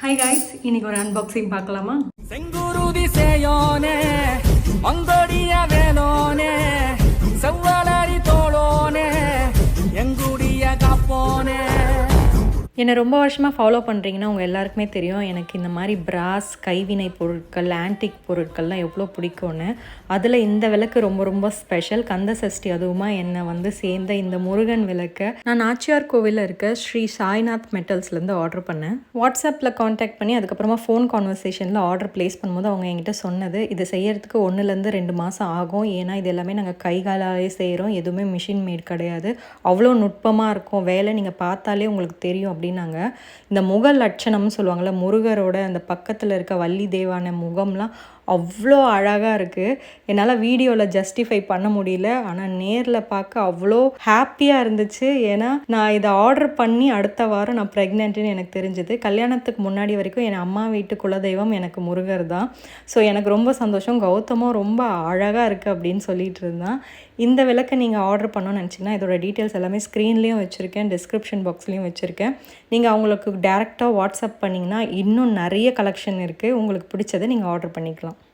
Hi guys, இன்னைக்கு ஒரு unboxing பார்க்கலாமா? செங்குருதி சேயோனே மங்கோடிய வேலோனே செவ்வலரி தோளோனே எங்குடிய காப்போனே. என்னை ரொம்ப வருஷமாக ஃபாலோ பண்ணுறீங்கன்னா உங்கள் எல்லாருக்குமே தெரியும் எனக்கு இந்த மாதிரி பிராஸ் கைவினை பொருட்கள் ஆன்டிக் பொருட்கள்லாம் எவ்வளோ பிடிக்கும்னு. அதில் இந்த விளக்கு ரொம்ப ரொம்ப ஸ்பெஷல். கந்த சஷ்டி அதுவுமா என்னை வந்து சேர்ந்த இந்த முருகன் விளக்கை நான் நாச்சியார் கோவிலில் இருக்க ஸ்ரீ சாய்நாத் மெட்டல்ஸ்லேருந்து ஆர்டர் பண்ணேன். வாட்ஸ்அப்பில் காண்டாக்ட் பண்ணி அதுக்கப்புறமா ஃபோன் கான்வர்சேஷனில் ஆர்டர் ப்ளேஸ் பண்ணும்போது அவங்க என்கிட்ட சொன்னது, இது செய்யறதுக்கு 1 to 2 மாதம் ஆகும். ஏன்னா இது எல்லாமே நாங்கள் கைகாலாலே செய்கிறோம், எதுவுமே மிஷின் மேட் கிடையாது. அவ்வளோ நுட்பமாக இருக்கும் வேலை, நீங்கள் பார்த்தாலே உங்களுக்கு தெரியும் அப்படின்னாங்க. இந்த முக லட்சணம்னு சொல்லுவாங்கள்ல, முருகரோட அந்த பக்கத்தில் இருக்க வள்ளி தேவான முகம்லாம் அவ்வளோ அழகாக இருக்குது. என்னால் வீடியோவில் ஜஸ்டிஃபை பண்ண முடியல, ஆனால் நேரில் பார்க்க அவ்வளோ ஹாப்பியாக இருந்துச்சு. ஏன்னா நான் இதை ஆர்டர் பண்ணி அடுத்த வாரம் நான் ப்ரெக்னென்ட்டுன்னு எனக்கு தெரிஞ்சுது. கல்யாணத்துக்கு முன்னாடி வரைக்கும் என் அம்மா வீட்டு குலதெய்வம் எனக்கு முருகர் தான். ஸோ எனக்கு ரொம்ப சந்தோஷம். கௌதமும் ரொம்ப அழகாக இருக்குது அப்படின்னு சொல்லிட்டு இருந்தான். இந்த விளக்கை நீங்கள் ஆர்டர் பண்ணணும்னு நினச்சிங்கன்னா இதோட டீட்டெயில்ஸ் எல்லாமே ஸ்க்ரீன்லேயும் வச்சுருக்கேன், டிஸ்கிரிப்ஷன் பாக்ஸ்லேயும் வச்சுருக்கேன். நீங்கள் அவங்களுக்கு டேரெக்டாக வாட்ஸ்அப் பண்ணிங்கன்னா இன்னும் நிறைய கலெக்ஷன் இருக்குது. உங்களுக்கு பிடிச்சதை நீங்கள் ஆர்டர் பண்ணிக்கலாம்.